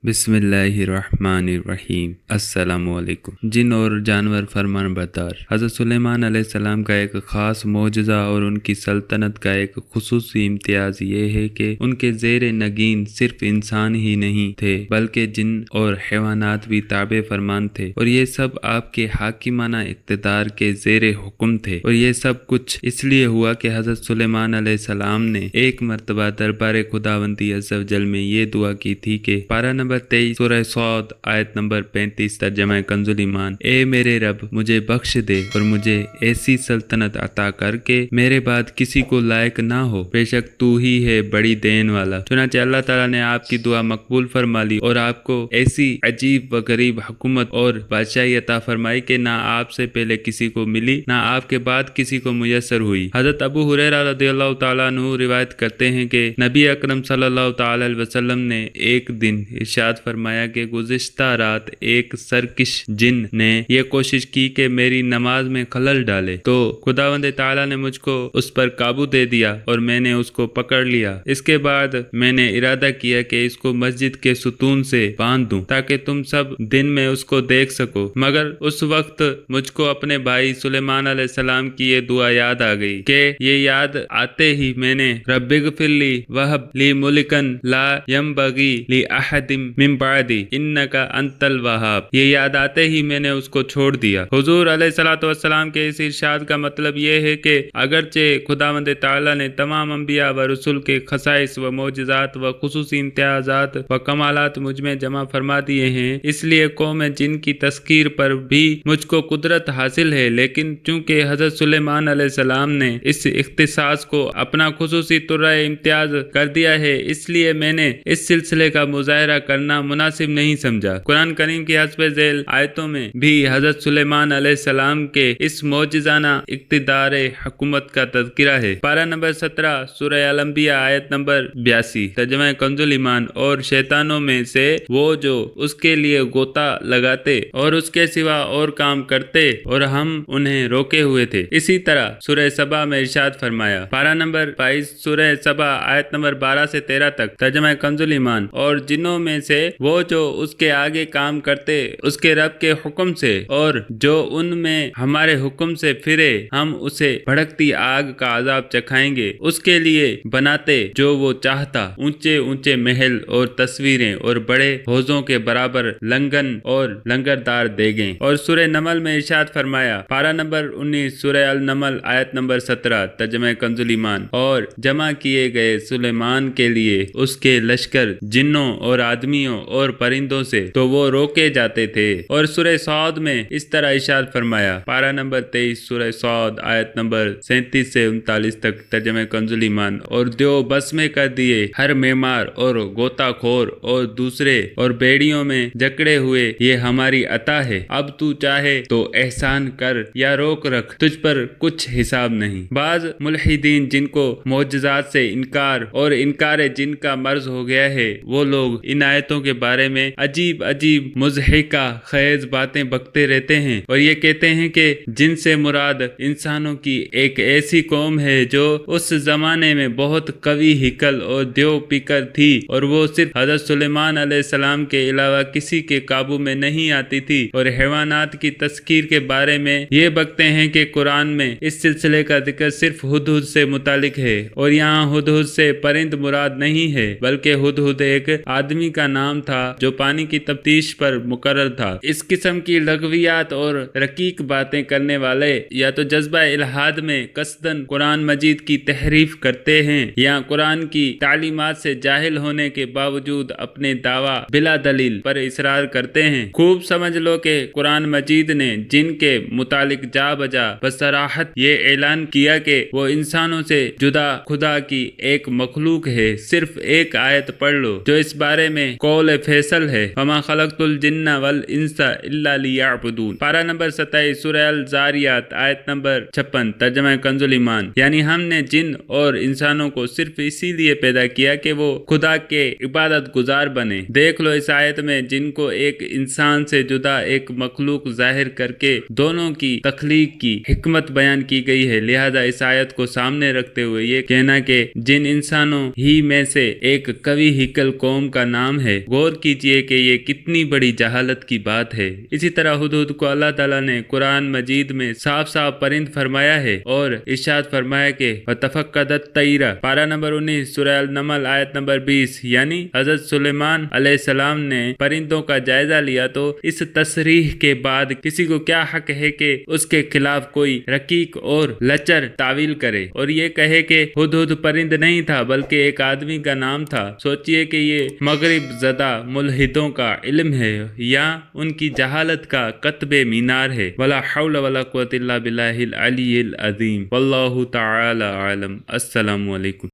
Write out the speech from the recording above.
बिस्मिल्लाहिर्रहमानिर्रहीम। अस्सलामुअलैकुम। जिन और जानवर फरमान बरदार। हज़रत सुलेमान अलैहिस्सलाम का एक ख़ास मौजज़ा और उनकी सल्तनत का एक खुसूसी इम्तियाज़ ये है कि उनके ज़ेर नगीन सिर्फ इंसान ही नहीं थे बल्कि जिन और हैवानात भी ताबे फरमान थे, और ये सब आपके हाकिमाना इक़्तिदार के ज़ेर हुक्म थे। और ये सब कुछ इसलिए हुआ कि हज़रत सुलेमान अलैहिस्सलाम ने एक मरतबा दरबार खुदावंदी अज़्ज़ व जल में ये दुआ की थी कि पारा नंबर 23 सूरह सौद आयत नंबर 35 तर्जमा कंजुल ईमान। ए मेरे रब, मुझे बख्श दे और मुझे ऐसी सल्तनत अता करके मेरे बाद किसी को लायक ना हो, बेशक तू ही है बड़ी देन वाला। चुनांचे अल्लाह ताला ने आपकी दुआ मकबूल फरमा ली और आपको ऐसी अजीब व गरीब हुकूमत और बादशाही अता फरमाई कि ना आपसे पहले किसी को मिली ना आपके बाद किसी को मुयस्सर हुई। हजरत अबू हुरैरा रज़ियल्लाहु ताला अन्हु रिवायत करते हैं कि नबी अकरम सल्लल्लाहु ताला अलैहि वसल्लम ने एक दिन इरशाद फरमाया कि गुज़िश्ता रात एक सरकिश जिन ने यह कोशिश की कि मेरी नमाज में खलल डाले, तो खुदावंद ताला ने मुझको उस पर काबू दे दिया और मैंने उसको पकड़ लिया। इसके बाद मैंने इरादा किया कि इसको मस्जिद के सुतून से बांध दूं ताकि तुम सब दिन में उसको देख सको, मगर उस वक्त मुझको अपने भाई सुलेमान अलैहिस्सलाम की ये दुआ याद आ गई कि ये याद आते ही मैंने रब्बिगफिरली वहब ली मुल्कन ला यंबगी ली अहदिम मिन बादी इन्नका अंतल वहाब। ये याद आते ही मैंने उसको छोड़ दिया। हुजूर अलैहिस्सलातु वस्सलाम के इस इरशाद का मतलब ये है कि अगरचे खुदावंद ताला ने तमाम अंबिया व रसूल के खसाइस व मौजिज़ात व खुसूसी इम्तियाज़ात व कमालात मुझ में जमा फरमा दिए हैं, इसलिए कौम जिन की तस्कीर पर भी मुझको कुदरत हासिल है, लेकिन चूंकि हजरत सुलेमान अलैहिस्सलाम ने इस इख्तिसास को अपना खुसूसी तुर्रा इम्तियाज कर दिया है, इसलिए मैंने इस सिलसिले का मुजाहरा करना मुनासिब नहीं समझा। कुरान करीम की हस्ब झेल आयतों में भी हजरत सुलेमान अलैहिस्सलाम के इस मौजिज़ाना इक़्तिदार हुकूमत का तज़किरा है। पारा नंबर 17 सूरह अल अंबिया आयत नंबर 82 तर्जुमा कंजुल ईमान। और शैतानों में से वो जो उसके लिए गोता लगाते और उसके सिवा और काम करते और हम उन्हें रोके हुए थे। इसी तरह सूरह सबा में इरशाद फरमाया, पारा नंबर 22 सूरह सबा आयत नंबर 12 से 13 तक तर्जुमा कंजुल ईमान। और जिन्नों में से वो जो उसके आगे काम करते उसके रब के हुक्म से और जो उनमें हमारे हुक्म से फिरे हम उसे भड़कती आग का अजाब चखाएंगे। उसके लिए बनाते जो वो चाहता, ऊंचे ऊंचे महल और तस्वीरें और बड़े हौजों के बराबर लंगन और लंगरदार देगें। और सूरह नमल में इरशाद फरमाया, पारा नंबर 19 सूरह अल नमल आयत नंबर 17 तर्जुमा कंजुल ईमान। और जमा किए गए सुलेमान के लिए उसके लश्कर जिन्नों और आदमियों और परिंदों से तो वो रोके जाते थे। और सूरह सौद में इस तरह इरशाद फरमाया, पारा नंबर 23 सूरह सौद आयत नंबर 37 से 39 तक तर्जुमा कंजुल ईमान। और दो बस में कर दिए हर मेमार और गोताखोर और दूसरे और बेड़ियों में जकड़े हुए, ये हमारी अता है। अब तू चाहे तो एहसान कर या रोक रख, तुझ पर कुछ हिसाब नहीं। बाज मुल्हिदीन जिनको मौजज़ात से इनकार और इनकार जिनका मर्ज हो गया है, वो लोग इन आयतों के बारे में अजीब अजीब मुज़हिका खेज बातें बकते रहते हैं और ये कहते हैं कि जिनसे मुराद इंसानों की एक ऐसी कौम है जो उस जमाने में बहुत कवि हिकल और देव पिकर थी और वो सिर्फ हजरत सुलेमान अलैहिस्सलाम के अलावा किसी के काबू में नहीं आती थी। और हैवानात की तस्कीर के बारे में ये बकते हैं कि कुरान में इस सिलसिले का जिक्र सिर्फ हुदहुद से मुतालिक है और यहाँ हुदहुद से परिंद मुराद नहीं है, बल्कि हुदहुद एक आदमी का नाम था जो पानी की तफ्तीश पर मुकर्रर था। इस किस्म की लगवियात और रकीक बातें करने वाले या तो जज्बा इल्हाद में कसदन कुरान मजीद की तहरीफ करते हैं या कुरान की तालीमात से जाहिल होने के बावजूद अपने दावा बिला दलील पर इसरार करते हैं। खूब समझ लो कि कुरान मजीद ने जिनके मुतालिक जा बजा बसराहत ये ऐलान किया कि वो इंसानों से जुदा खुदा की एक मखलूक है। सिर्फ एक आयत पढ़ लो जो इस बारे में कौल फैसल है, वमा खलक़तुल जिन्ना वल इंसा इल्ला लियअबुदून। पारा नंबर 27 सूरह अल ज़ारियात आयत नंबर 56 तर्जुमा कंजुल ईमान। यानी हमने जिन और इंसानों को सिर्फ इसीलिए पैदा किया कि वो खुदा के इबादत गुजार बने। देख लो इस आयत में जिनको एक इंसान से जुदा एक मखलूक जाहिर करके दोनों की तख्लीक की हिकमत बयान की गई है। लिहाजा इस आयत को सामने रखते हुए ये कहना कि जिन इंसानों ही में से एक कवि हिकल कौम का नाम है, ہے۔ غور کیجئے کہ یہ کتنی بڑی جہالت کی بات ہے۔ اسی طرح ہدہد کو اللہ تعالیٰ نے قرآن مجید میں صاف صاف پرند فرمایا ہے اور ارشاد فرمایا کہ وَتَفَقَّدَ الطَّيْرَ، پارہ نمبر 19 سورہ النمل آیت نمبر 20، یعنی حضرت سلیمان علیہ السلام نے پرندوں کا جائزہ لیا تو اس تصریح کے بعد کسی کو کیا حق ہے کہ اس کے خلاف کوئی رقیق اور لچر تعویل کرے اور یہ کہے کہ ہدہد پرند نہیں تھا بلکہ ایک آدمی کا نام تھا۔ سوچئے کہ یہ مغرب زدہ ملحدوں کا علم ہے یا ان کی جہالت کا قطب مینار ہے۔ ولا حول ولا قوة الا باللہ العلی العظیم، واللہ تعالی عالم۔ السلام علیکم۔